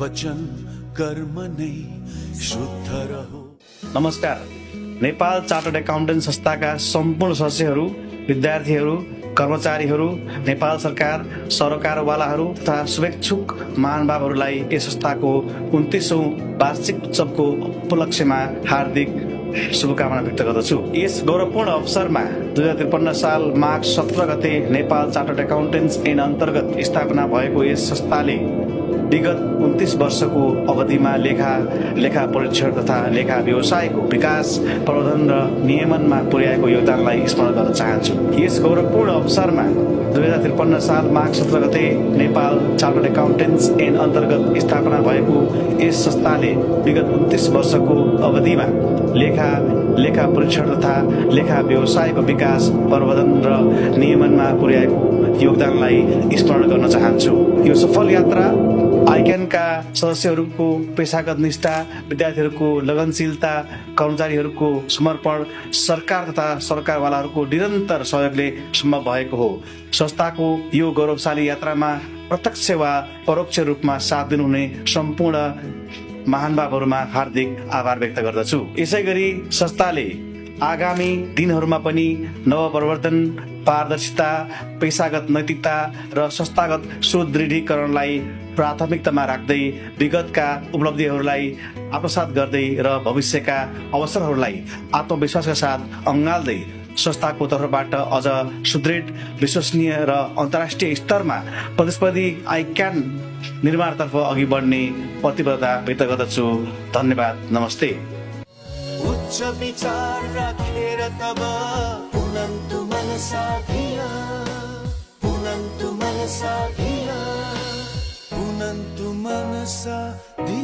वचन कर्म नै शुद्ध रहो। नमस्कार। नेपाल चार्टर्ड एकाउन्टेन्ट संस्थाका सम्पूर्ण सदस्यहरू, विद्यार्थीहरू, कर्मचारीहरू, नेपाल सरकार, सरोकारवालाहरू तथा शुभेच्छुक महानुभावहरूलाई यस संस्थाको 29औं वार्षिक उत्सवको उपलक्ष्यमा हार्दिक शुभकामना व्यक्त गर्दछु। यस गौरवपूर्ण अवसरमा 2053 साल माघ 17 गते नेपाल चार्टर्ड एकाउन्टेन्ट्स ऐन अन्तर्गत स्थापना भएको यस संस्थाले विगत 29 वर्षको अवधिमा लेखा परीक्षण तथा लेखा व्यवसायको विकास, प्रबन्धन र नियमनमा पुर्याएको योगदानलाई स्मरण गर्न चाहन्छु। यस गौरवपूर्ण अवसरमा 2053 साल माघ 17 गते नेपाल चार्टर्ड एकाउन्टेन्ट्स ऐन अन्तर्गत स्थापना भएको यस संस्थाले विगत 29 वर्षको अवधिमा लेखा परीक्षण तथा लेखा व्यवसायको विकास, प्रबन्धन र नियमनमा पुर्याएको योगदानलाई स्मरण गर्न चाहन्छु। यो सफल यात्रा आइक्यानका सदस्यहरूको पेशागत निष्ठा, विद्यार्थीहरूको लगनशीलता, कर्मचारीहरूको समर्पण, सरकार तथा सरकारवालाहरूको निरन्तर सहयोगले सम्भव भएको हो। संस्थाको यो गौरवशाली यात्रामा प्रत्यक्ष वा परोक्ष रूपमा साथ दिनुहुने सम्पूर्ण महानुभावहरूमा हार्दिक आभार व्यक्त गर्दछु। यसैगरी संस्थाले आगामी दिनहरूमा पनि नवप्रवर्तन, पारदर्शिता, पेशागत नैतिकता र संस्थागत सुदृढीकरणलाई प्राथमिकतामा राख्दै विगतका उपलब्धिहरूलाई आत्मसात गर्दै र भविष्यका अवसरहरूलाई आत्मविश्वासका साथ अँगाल्दै संस्थाको तर्फबाट अझ सुदृढ, विश्वसनीय र अन्तर्राष्ट्रिय स्तरमा प्रतिस्पर्धी आइक्यान निर्माणतर्फ अघि बढ्ने प्रतिबद्धता व्यक्त गर्दछु। धन्यवाद। नमस्ते। उच्च विचार राखेर तब पुनन्तु मनसा धिया, पुनन्तु मनसा धिया, पुनन्तु मनसा धिया।